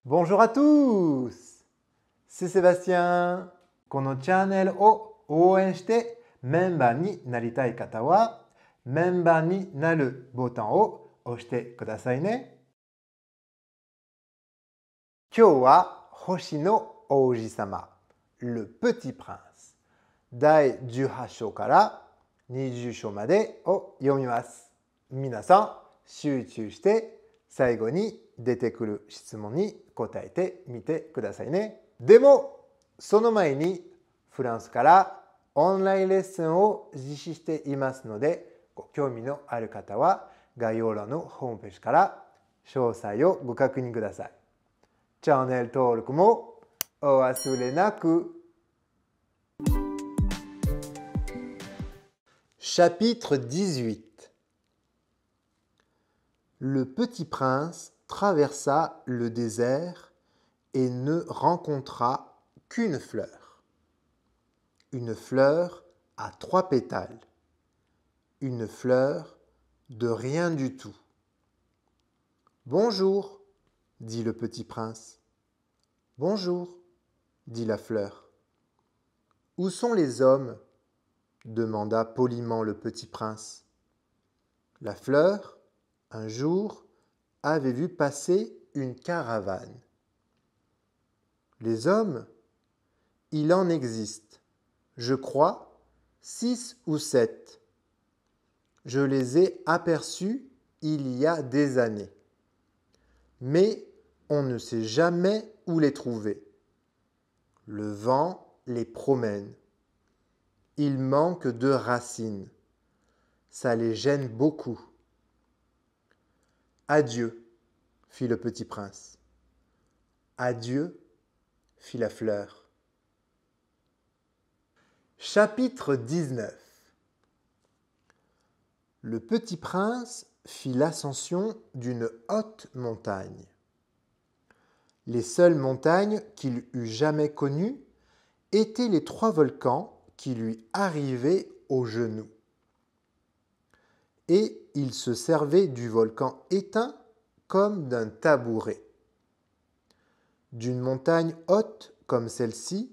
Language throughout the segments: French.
Bonjour à tous! C'est Sébastien. このチャンネルを応援してメンバーになりたい方はメンバーになるボタンを押してくださいね。今日は星の王子様 Le Petit Prince 第18章から20章までを読みます。皆さん集中して最後に出てくる質問に答えてみてくださいね。でもその前にフランスからオンラインレッスンを実施していますので、ご興味のある方は概要欄のホームページから詳細をご確認ください。チャンネル登録もお忘れなく。Chapitre 18. Le petit prince traversa le désert et ne rencontra qu'une fleur. Une fleur à 3 pétales. Une fleur de rien du tout. Bonjour, dit le petit prince. Bonjour, dit la fleur. Où sont les hommes? Demanda poliment le petit prince. La fleur, un jour, avait vu passer une caravane. Les hommes? Il en existe, je crois, 6 ou 7. Je les ai aperçus il y a des années. Mais on ne sait jamais où les trouver. Le vent les promène. Ils manquent de racines. Ça les gêne beaucoup. Adieu, fit le petit prince. Adieu, fit la fleur. Chapitre 19. Le petit prince fit l'ascension d'une haute montagne. Les seules montagnes qu'il eût jamais connues étaient les 3 volcans qui lui arrivaient aux genoux. Et il se servait du volcan éteint comme d'un tabouret. D'une montagne haute comme celle-ci,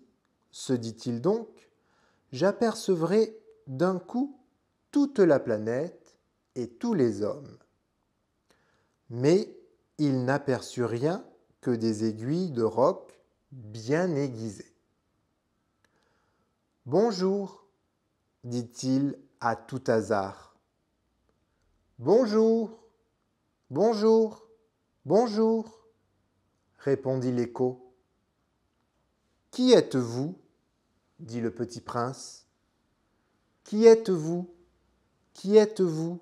se dit-il donc, j'apercevrai d'un coup toute la planète et tous les hommes. Mais il n'aperçut rien que des aiguilles de roc bien aiguisées. Bonjour, dit-il à tout hasard. Bonjour, bonjour, bonjour, répondit l'écho. Qui êtes-vous? Dit le petit prince. Qui êtes-vous? Qui êtes-vous?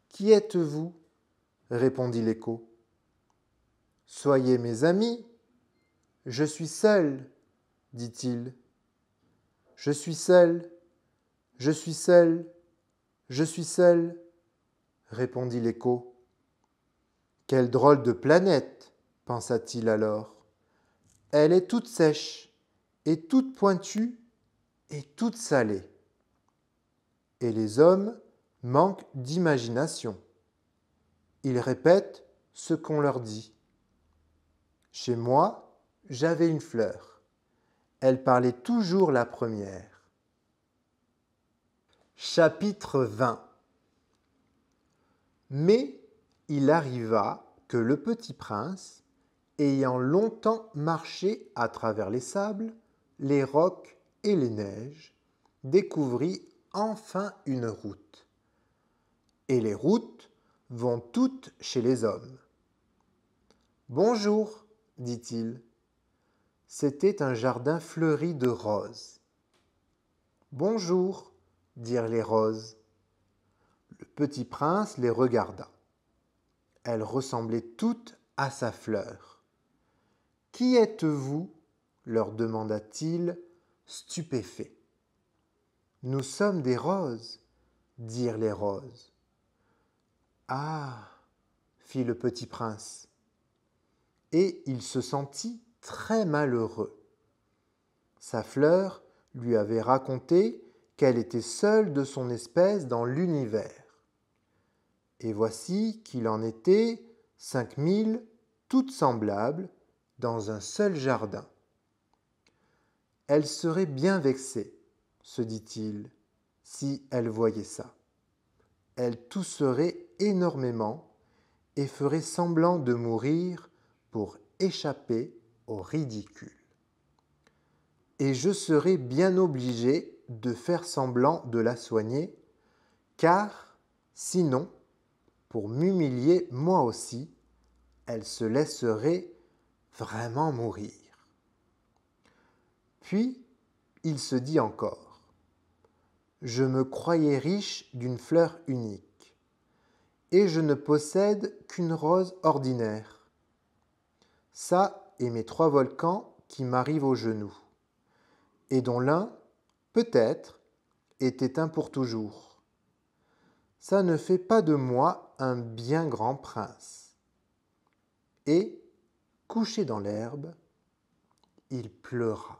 Qui êtes-vous? Répondit l'écho. Soyez mes amis. Je suis seul, dit-il. Je suis seul, je suis seul, je suis seul, répondit l'écho. Quelle drôle de planète, pensa-t-il alors. Elle est toute sèche, et toute pointue, et toute salée. Et les hommes manquent d'imagination. Ils répètent ce qu'on leur dit. Chez moi, j'avais une fleur. Elle parlait toujours la première. Chapitre 20. Mais il arriva que le petit prince, ayant longtemps marché à travers les sables, les rocs et les neiges, découvrit enfin une route. Et les routes vont toutes chez les hommes. Bonjour, dit-il. C'était un jardin fleuri de roses. Bonjour, dirent les roses. Le petit prince les regarda. Elles ressemblaient toutes à sa fleur. Qui êtes-vous? Leur demanda-t-il, stupéfait. Nous sommes des roses, dirent les roses. Ah, fit le petit prince. Et il se sentit très malheureux. Sa fleur lui avait raconté qu'elle était seule de son espèce dans l'univers. Et voici qu'il en était 5000 toutes semblables dans un seul jardin. Elle serait bien vexée, se dit-il, si elle voyait ça. Elle tousserait énormément et ferait semblant de mourir pour échapper au ridicule. Et je serais bien obligé de faire semblant de la soigner, car sinon, pour m'humilier moi aussi, elle se laisserait vraiment mourir. Puis, il se dit encore, je me croyais riche d'une fleur unique, et je ne possède qu'une rose ordinaire. Ça et mes 3 volcans qui m'arrivent aux genoux, et dont l'un, peut-être, est éteint pour toujours. Ça ne fait pas de moi un bien grand prince. Et, couché dans l'herbe, il pleura.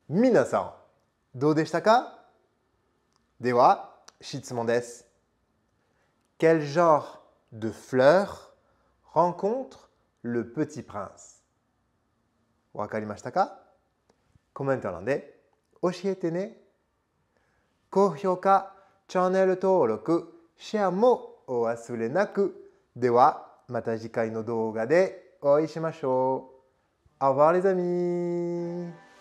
皆さん、どうでしたか？では、質問です。Quel genre de fleur rencontre le petit prince? わかりましたか？コメント欄で教えてね。高評価、チャンネル登録、シェアもお忘れなく。では、また次回の動画でお会いしましょう。Au revoir les amis!